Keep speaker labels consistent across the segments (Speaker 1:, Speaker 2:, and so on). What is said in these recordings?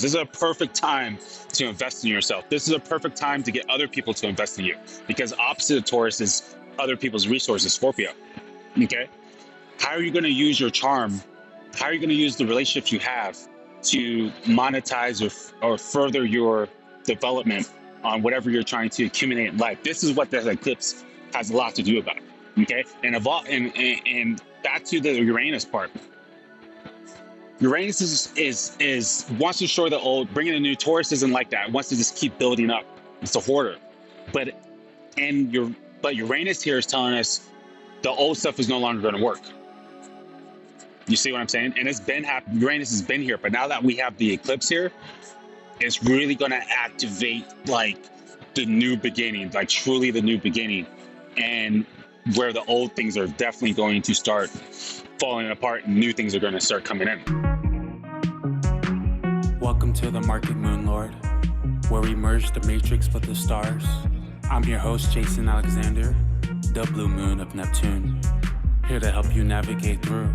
Speaker 1: This is a perfect time to invest in yourself. This is a perfect time to get other people to invest in you, because opposite of Taurus is other people's resources, Scorpio. Okay? How are you going to use your charm? How are you going to use the relationships you have to monetize or further your development on whatever you're trying to accumulate in life? This is what this eclipse has a lot to do about. Okay? And back to the Uranus part. Uranus is wants to destroy the old, bring in a new. Taurus isn't like that. It wants to just keep building up. It's a hoarder. But Uranus here is telling us the old stuff is no longer going to work. You see what I'm saying? And it's been happening. Uranus has been here, but now that we have the eclipse here, it's really going to activate like the new beginning, like truly the new beginning, and where the old things are definitely going to start falling apart and new things are going to start coming in.
Speaker 2: Welcome to the Market Moon Lord, where we merge the matrix with the stars. I'm your host, Jason Alexander, the Blue Moon of Neptune, here to help you navigate through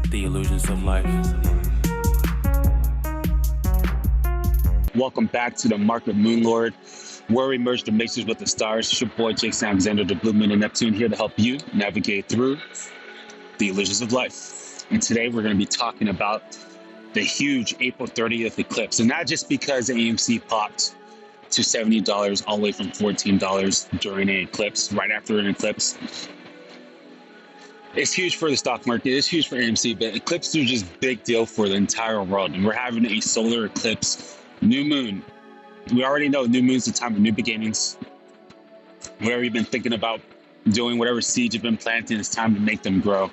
Speaker 2: the illusions of life.
Speaker 1: Welcome back to the Market Moon Lord, where we merge the matrix with the stars. It's your boy, Jason Alexander, the Blue Moon of Neptune, here to help you navigate through the illusions of life. And today we're going to be talking about the huge April 30th eclipse. And not just because AMC popped to $70 all the way from $14 during an eclipse, right after an eclipse. It's huge for the stock market. It's huge for AMC, but eclipses are just big deal for the entire world. And we're having a solar eclipse, new moon. We already know new moon's the time of new beginnings. Whatever you've been thinking about doing, whatever seeds you've been planting, it's time to make them grow.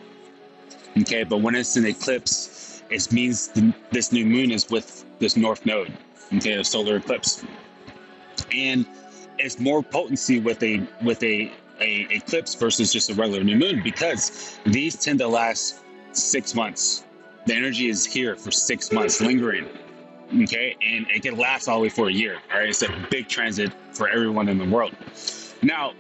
Speaker 1: Okay, but when it's an eclipse, it means this new moon is with this north node, okay, a solar eclipse. And it's more potency with a eclipse versus just a regular new moon, because these tend to last 6 months. The energy is here for 6 months, lingering, okay, and it can last all the way for a year. All right, it's a big transit for everyone in the world. Now,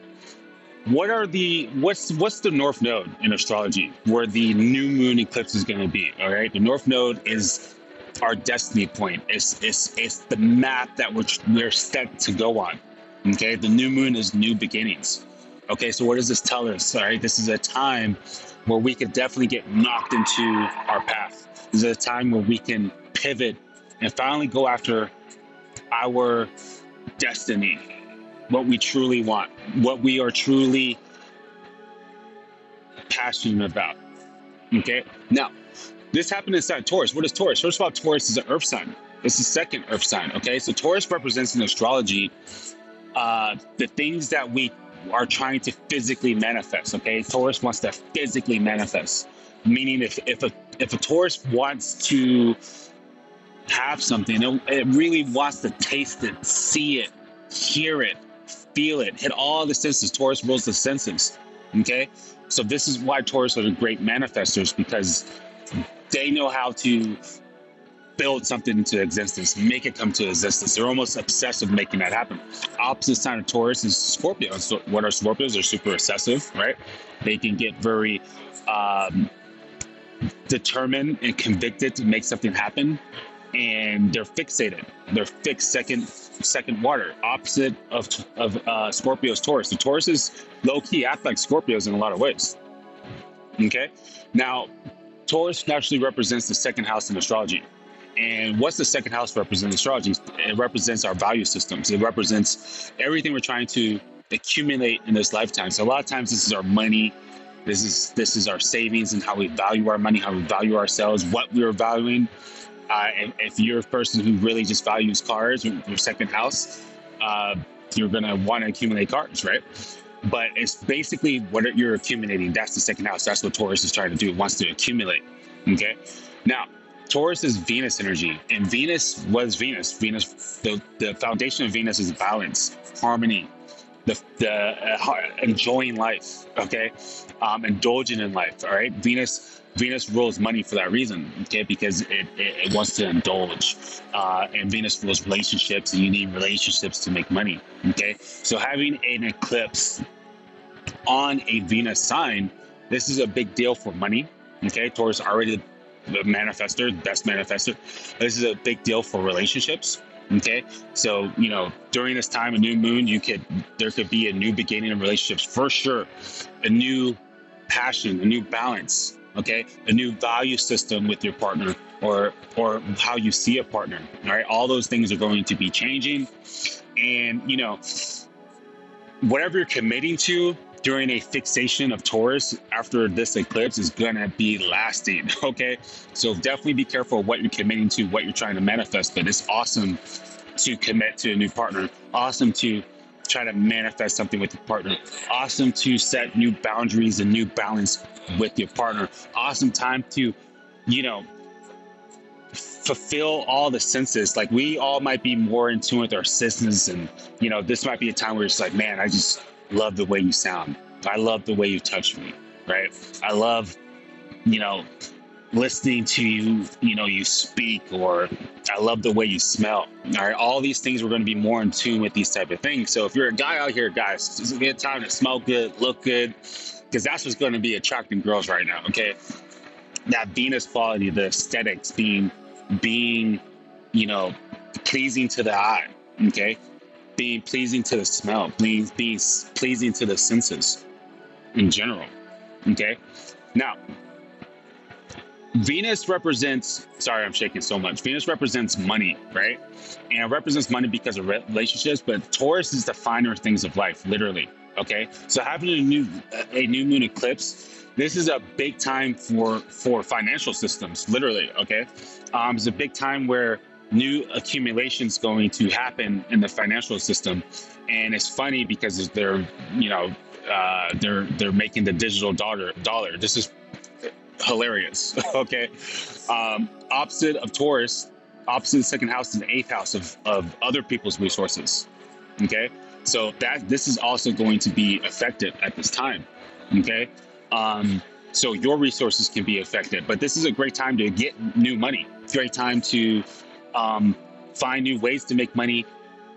Speaker 1: what's the north node in astrology, where the new moon eclipse is going to be? All right, the north node is our destiny point. It's the map that we're set to go on. Okay, the new moon is new beginnings. Okay, so what does this tell us? All right, this is a time where we could definitely get knocked into our path. This is a time where we can pivot and finally go after our destiny, what we truly want, what we are truly passionate about. Okay, now this happened inside Taurus. What is Taurus? First of all, Taurus is an earth sign. It's the second earth sign. Okay, so Taurus represents in astrology the things that we are trying to physically manifest. Okay, Taurus wants to physically manifest, meaning if a Taurus wants to have something, it really wants to taste it, see it, hear it, feel it, hit all the senses. Taurus rules the senses. Okay, so this is why Taurus are the great manifestors, because they know how to build something into existence, make it come to existence. They're almost obsessed with making that happen. Opposite sign of Taurus is Scorpio. So what are Scorpios? They're super obsessive, right? They can get very determined and convicted to make something happen, and they're fixated. They're fixed second water. Opposite of Scorpio's Taurus. The Taurus is low-key act like Scorpios in a lot of ways. Okay? Now, Taurus naturally represents the second house in astrology. And what's the second house represent in astrology? It represents our value systems. It represents everything we're trying to accumulate in this lifetime. So a lot of times this is our money. This is our savings and how we value our money, how we value ourselves, what we are valuing. If you're a person who really just values cars, your second house, you're going to want to accumulate cars, right? But it's basically what you're accumulating. That's the second house. That's what Taurus is trying to do. It wants to accumulate. Okay. Now, Taurus is Venus energy, and Venus was Venus. The foundation of Venus is balance, harmony, enjoying life. Okay. Indulging in life. All right. Venus rules money for that reason, okay, because it wants to indulge. And Venus rules relationships, and you need relationships to make money, okay? So having an eclipse on a Venus sign, this is a big deal for money, okay? Taurus already the manifester, best manifester. This is a big deal for relationships. Okay, so during this time of new moon, there could be a new beginning in relationships for sure, a new passion, a new balance. Okay, a new value system with your partner, or how you see a partner. All right, all those things are going to be changing, and whatever you're committing to during a fixation of Taurus after this eclipse is gonna be lasting. Okay, so definitely be careful of what you're committing to, what you're trying to manifest. But it's awesome to commit to a new partner. Awesome to try to manifest something with your partner. Awesome to set new boundaries and new balance with your partner. Awesome time to, fulfill all the senses. Like, we all might be more in tune with our senses, and this might be a time where it's like, man, I just love the way you sound. I love the way you touch me, right? I love, listening to you, you speak, or I love the way you smell. All right, all these things, we're going to be more in tune with these type of things. So if you're a guy out here, guys, it's a good time to smell good, look good, because that's what's going to be attracting girls right now. Okay, that Venus quality, the aesthetics, being pleasing to the eye. Okay, being pleasing to the smell, being pleasing to the senses in general. Okay, now Venus represents, sorry, I'm shaking so much. Venus represents money, right? And it represents money because of relationships, but Taurus is the finer things of life, literally. Okay, so having a new moon eclipse, this is a big time for financial systems, literally. Okay, it's a big time where new accumulation is going to happen in the financial system, and it's funny because they're making the digital dollar. This is hilarious. Okay, opposite of Taurus, opposite the second house is the eighth house of other people's resources. Okay, so this is also going to be affected at this time. Okay, so your resources can be affected, but this is a great time to get new money. Great time to find new ways to make money,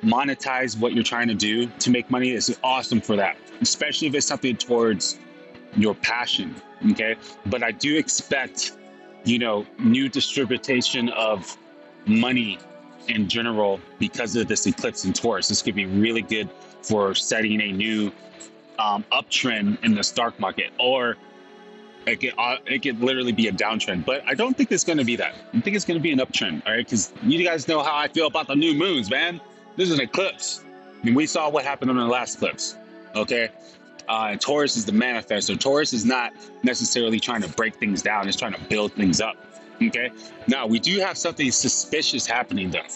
Speaker 1: monetize what you're trying to do to make money. Is awesome for that, especially if it's something towards your passion. Okay, but I do expect new distribution of money in general because of this eclipse in Taurus. This could be really good for setting a new uptrend in the stock market, or it could literally be a downtrend. But I don't think it's going to be that. I think it's going to be an uptrend. All right, because you guys know how I feel about the new moons, man. This is an eclipse. I mean, we saw what happened on the last eclipse. Okay. And Taurus is the manifestor. Taurus is not necessarily trying to break things down. It's trying to build things up. Okay. Now, we do have something suspicious happening though.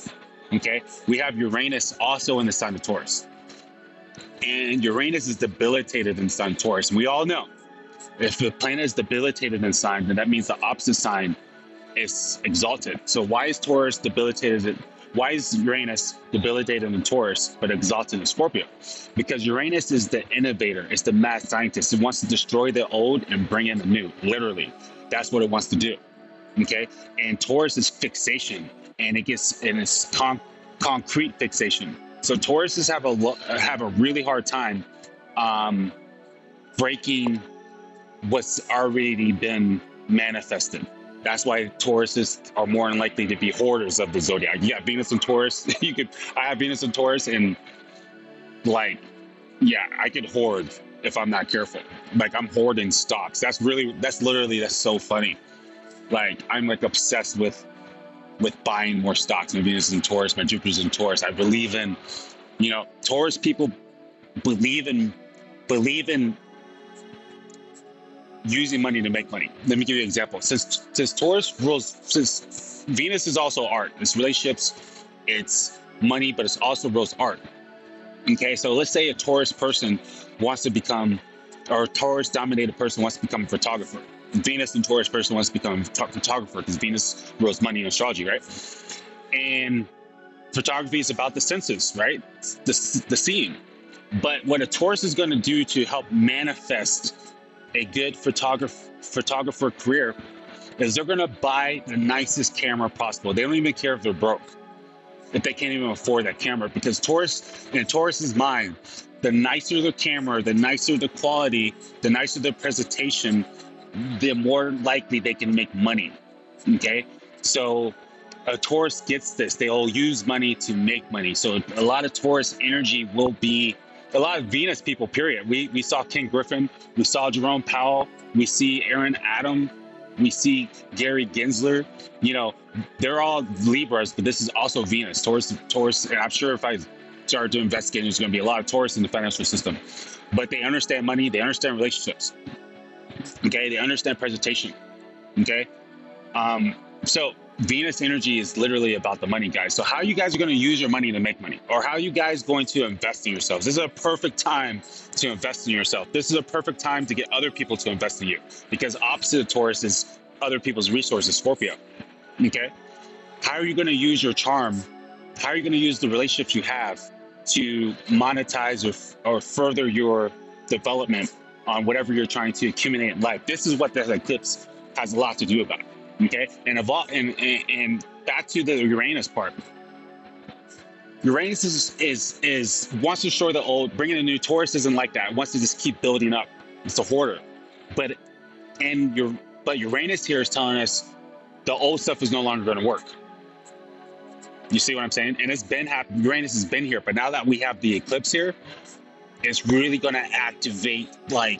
Speaker 1: Okay. We have Uranus also in the sign of Taurus. And Uranus is debilitated in the sign of Taurus. And we all know if the planet is debilitated in sign, then that means the opposite sign is exalted. So why is Taurus debilitated? Why is Uranus debilitated in Taurus but exalted in Scorpio? Because Uranus is the innovator. It's the mad scientist. It wants to destroy the old and bring in the new. Literally, that's what it wants to do. Okay, and Taurus is fixation, and it's concrete fixation. So Tauruses have a really hard time breaking what's already been manifested. That's why Tauruses are more than likely to be hoarders of the zodiac. You got Venus and Taurus. I have Venus and Taurus, and I could hoard if I'm not careful. Like, I'm hoarding stocks. That's so funny. Like, I'm like obsessed with buying more stocks. My Venus is in Taurus, my Jupiter's in Taurus. I believe in, Taurus people believe in using money to make money. Let me give you an example. Since Venus is also art, it's relationships, it's money, but it's also rules art. Okay, so let's say a Taurus person wants to become, or a Taurus dominated person wants to become a photographer. Venus and Taurus person wants to become a photographer because Venus rules money and astrology, right? And photography is about the senses, right? The seeing. But what a Taurus is going to do to help manifest a good photographer career is they're going to buy the nicest camera possible. They don't even care if they're broke, if they can't even afford that camera, because in Taurus's mind, the nicer the camera, the nicer the quality, the nicer the presentation, the more likely they can make money. Okay, so a Taurus gets this. They'll use money to make money. So a lot of Taurus energy will be a lot of Venus people, period. We saw King Griffin, we saw Jerome Powell, we see Aaron Adam, we see Gary Gensler. You know, they're all Libras, but this is also Venus. Taurus, and I'm sure if I start to investigate, there's going to be a lot of Taurus in the financial system. But they understand money, they understand relationships. Okay, they understand presentation. Okay. So Venus energy is literally about the money, guys. So how you guys are going to use your money to make money, or how you guys going to invest in yourselves? This is a perfect time to invest in yourself. This is a perfect time to get other people to invest in you, because opposite of Taurus is other people's resources, Scorpio. Okay. How are you going to use your charm? How are you going to use the relationships you have to monetize or further your development on whatever you're trying to accumulate in life? This is what the eclipse has a lot to do about. Okay, and back to the Uranus part. Uranus is wants to shore the old, bringing a new. Taurus isn't like that. It wants to just keep building up. It's a hoarder. But Uranus here is telling us the old stuff is no longer going to work. You see what I'm saying? And it's been happening. Uranus has been here, but now that we have the eclipse here, it's really going to activate like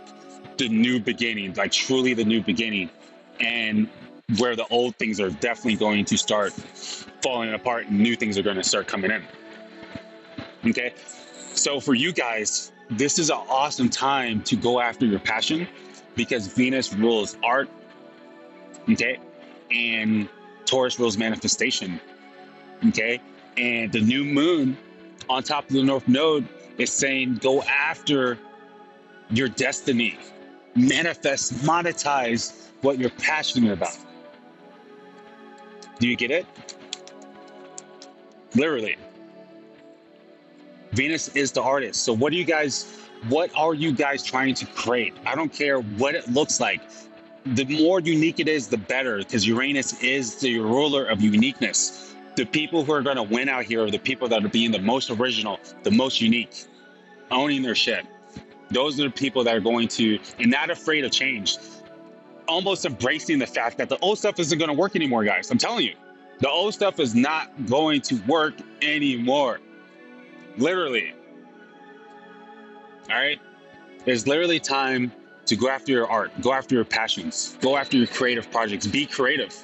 Speaker 1: the new beginning, like truly the new beginning, and where the old things are definitely going to start falling apart and new things are going to start coming in. Okay, so for you guys, this is an awesome time to go after your passion, because Venus rules art, okay, and Taurus rules manifestation, okay, and the new moon on top of the North Node is saying go after your destiny, manifest, monetize what you're passionate about. Do you get it? Literally. Venus is the artist. So what are you guys trying to create? I don't care what it looks like. The more unique it is, the better, because Uranus is the ruler of uniqueness. The people who are going to win out here are the people that are being the most original, the most unique, owning their shit. Those are the people that are going to, and not afraid of change. Almost embracing the fact that the old stuff isn't going to work anymore, guys. I'm telling you, the old stuff is not going to work anymore. Literally. All right. There's literally time to go after your art, go after your passions, go after your creative projects, be creative.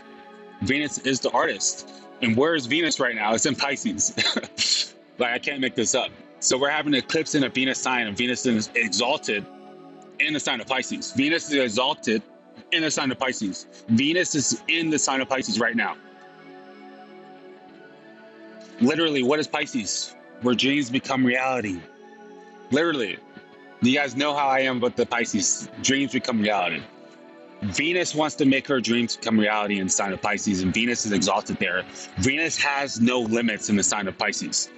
Speaker 1: Venus is the artist. And where is Venus right now? It's in Pisces. Like, I can't make this up. So we're having an eclipse in a Venus sign, and Venus is exalted in the sign of Pisces. Venus is exalted in the sign of Pisces. Venus is in the sign of Pisces right now. Literally, what is Pisces? Where dreams become reality. Literally. You guys know how I am about the Pisces. Dreams become reality. Venus wants to make her dreams become reality in the sign of Pisces, and Venus is exalted there. Venus has no limits in the sign of Pisces.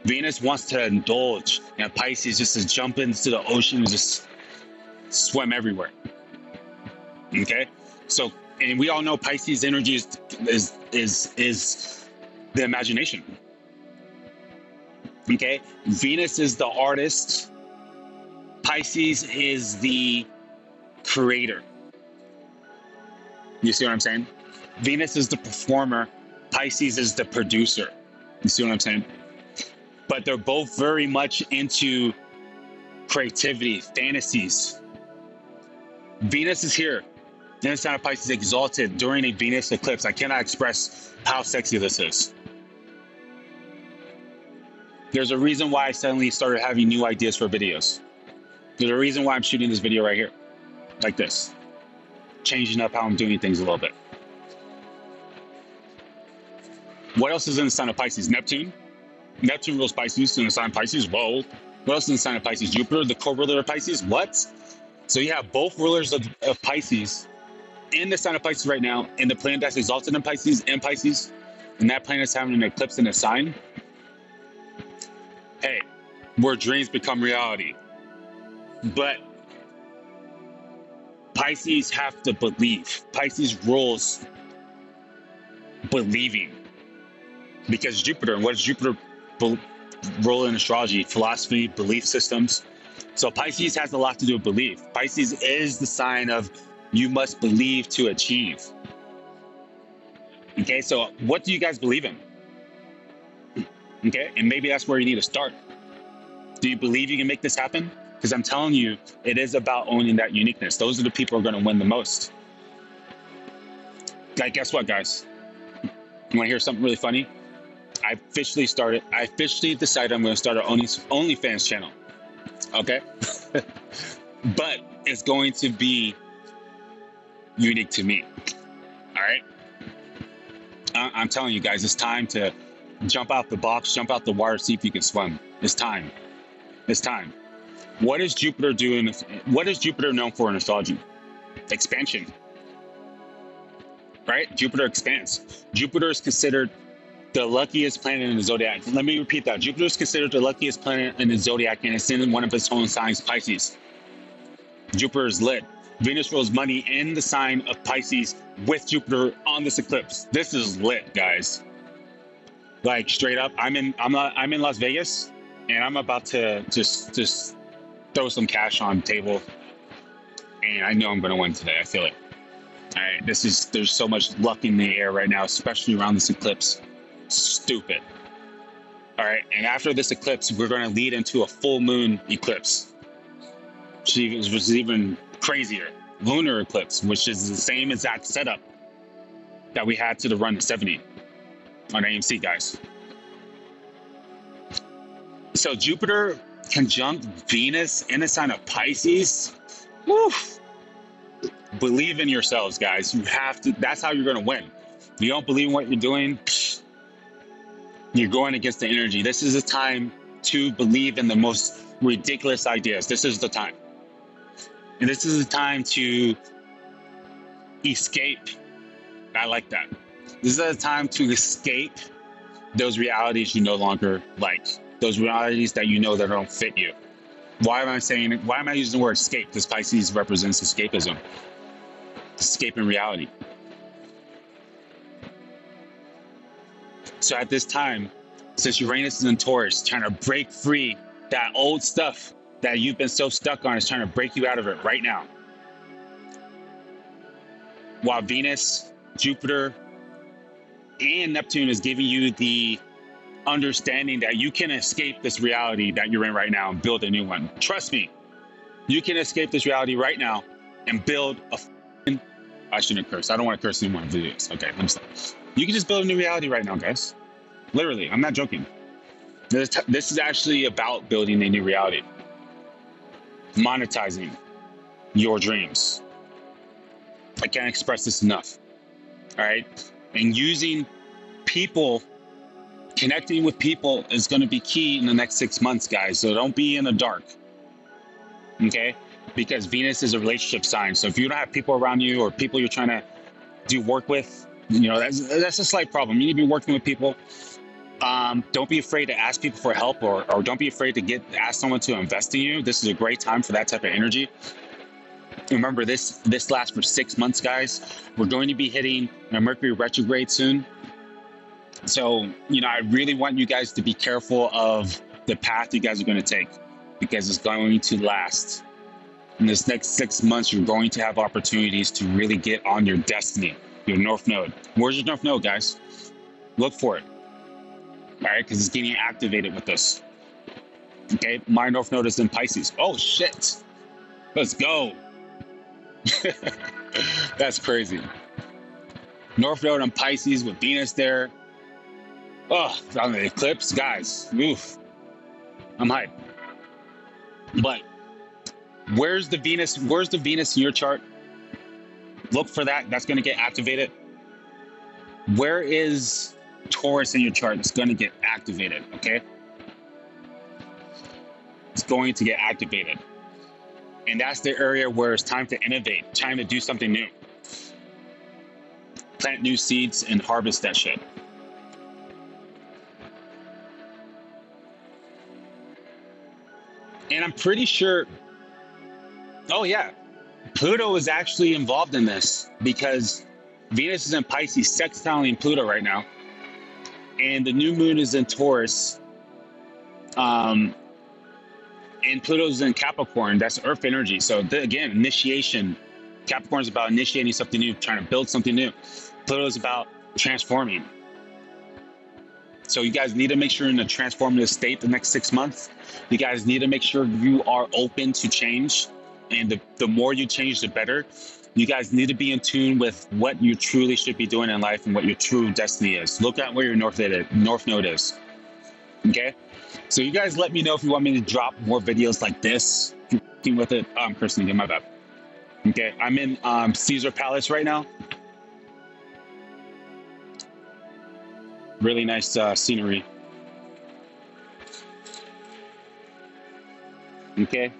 Speaker 1: Venus wants to indulge, and Pisces just to jump into the ocean and just swim everywhere. Okay, so, and we all know Pisces energy is the imagination. Okay, Venus is the artist. Pisces is the creator. You see what I'm saying? Venus is the performer. Pisces is the producer. You see what I'm saying? But they're both very much into creativity, fantasies. Venus is here. In the sign of Pisces, exalted during a Venus eclipse. I cannot express how sexy this is. There's a reason why I suddenly started having new ideas for videos. There's a reason why I'm shooting this video right here, like this, changing up how I'm doing things a little bit. What else is in the sign of Pisces? Neptune. Neptune rules Pisces in the sign of Pisces. Whoa. What else is in the sign of Pisces? Jupiter, the co-ruler of Pisces. What? So you have both rulers of Pisces in the sign of Pisces right now, and the planet that's exalted in Pisces, and that planet is having an eclipse in a sign. Hey, where dreams become reality. But Pisces have to believe. Pisces rules believing. Because Jupiter, and what does Jupiter role in astrology? Philosophy, belief systems. So Pisces has a lot to do with belief. Pisces is the sign of you must believe to achieve. Okay, so what do you guys believe in? Okay, and maybe that's where you need to start. Do you believe you can make this happen? Because I'm telling you, it is about owning that uniqueness. Those are the people who are going to win the most. Like, guess what, guys? You want to hear something really funny? I officially decided I'm going to start an OnlyFans channel. Okay? But it's going to be unique to me. All right? I'm telling you guys, it's time to jump out the box, jump out the water, see if you can swim. It's time. It's time. What is Jupiter doing? What is Jupiter known for in astrology? Expansion. Right? Jupiter expands. Jupiter is considered the luckiest planet in the zodiac. Let me repeat that. Jupiter is considered the luckiest planet in the zodiac, and it's in one of its own signs, Pisces. Jupiter is lit. Venus rules money in the sign of Pisces with Jupiter on this eclipse. This is lit, guys. Like, straight up, I'm in Las Vegas, and I'm about to just throw some cash on the table, and I know I'm going to win today. I feel it. All right, there's so much luck in the air right now, especially around this eclipse. Stupid. All right, and after this eclipse, we're going to lead into a full moon eclipse, which is even crazier. Lunar eclipse, which is the same exact setup that we had to the run to 70 on AMC, guys. So Jupiter conjunct Venus in the sign of Pisces. Woo. Believe in yourselves, guys. You have to. That's how you're going to win. If you don't believe in what you're doing, you're going against the energy. This is a time to believe in the most ridiculous ideas. This is the time. And this is the time to escape. I like that. This is a time to escape those realities you no longer like. Those realities that you know that don't fit you. Why am I using the word escape? Because Pisces represents escapism. Escaping reality. So at this time, since Uranus is in Taurus, trying to break free that old stuff that you've been so stuck on, is trying to break you out of it right now. While Venus, Jupiter, and Neptune is giving you the understanding that you can escape this reality that you're in right now and build a new one. Trust me, you can escape this reality right now and build I shouldn't curse. I don't want to curse anymore in videos. Okay, let me stop. You can just build a new reality right now, guys. Literally, I'm not joking. This is actually about building a new reality. Monetizing your dreams. I can't express this enough. All right? And using people, connecting with people is going to be key in the next 6 months, guys. So don't be in the dark. Okay? Because Venus is a relationship sign. So if you don't have people around you or people you're trying to do work with, you know, that's a slight problem. You need to be working with people. Don't be afraid to ask people for help, or don't be afraid to ask someone to invest in you. This is a great time for that type of energy. Remember, this lasts for 6 months, guys. We're going to be hitting a Mercury retrograde soon. So, you know, I really want you guys to be careful of the path you guys are going to take, because it's going to last. In this next 6 months, you're going to have opportunities to really get on your destiny, your North Node. Where's your North Node, guys? Look for it. All right, because it's getting activated with this. Okay, my North Node is in Pisces. Oh, shit. Let's go. That's crazy. North Node in Pisces with Venus there. Oh, on the eclipse, guys. Oof. I'm hyped. But where's the Venus? Where's the Venus in your chart? Look for that. That's going to get activated. Where is Taurus in your chart? That's going to get activated. Okay. It's going to get activated. And that's the area where it's time to innovate, time to do something new. Plant new seeds and harvest that shit. And I'm pretty sure, oh yeah, Pluto is actually involved in this, because Venus is in Pisces, sextiling Pluto right now. And the new moon is in Taurus. And Pluto's in Capricorn. That's Earth energy. So again, initiation. Capricorn is about initiating something new, trying to build something new. Pluto is about transforming. So you guys need to make sure you're in a transformative state the next 6 months. You guys need to make sure you are open to change. And the more you change, the better. You guys need to be in tune with what you truly should be doing in life and what your true destiny is. Look at where your north node is. Okay? So you guys let me know if you want me to drop more videos like this. If you're working with it, personally, my bad. Okay, I'm in Caesar Palace right now. Really nice scenery. Okay,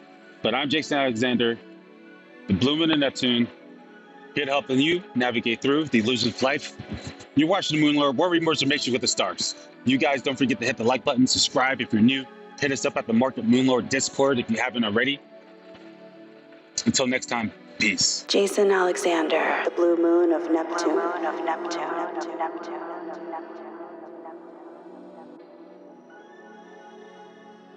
Speaker 1: but I'm Jason Alexander, the Blue Moon of Neptune, here to help you navigate through the illusion of life. You're watching the Moon Lord, where we merge the matrix with the stars. You guys don't forget to hit the like button, subscribe if you're new. Hit us up at the Market Moon Lord Discord if you haven't already. Until next time, peace.
Speaker 3: Jason Alexander, the Blue Moon of Neptune.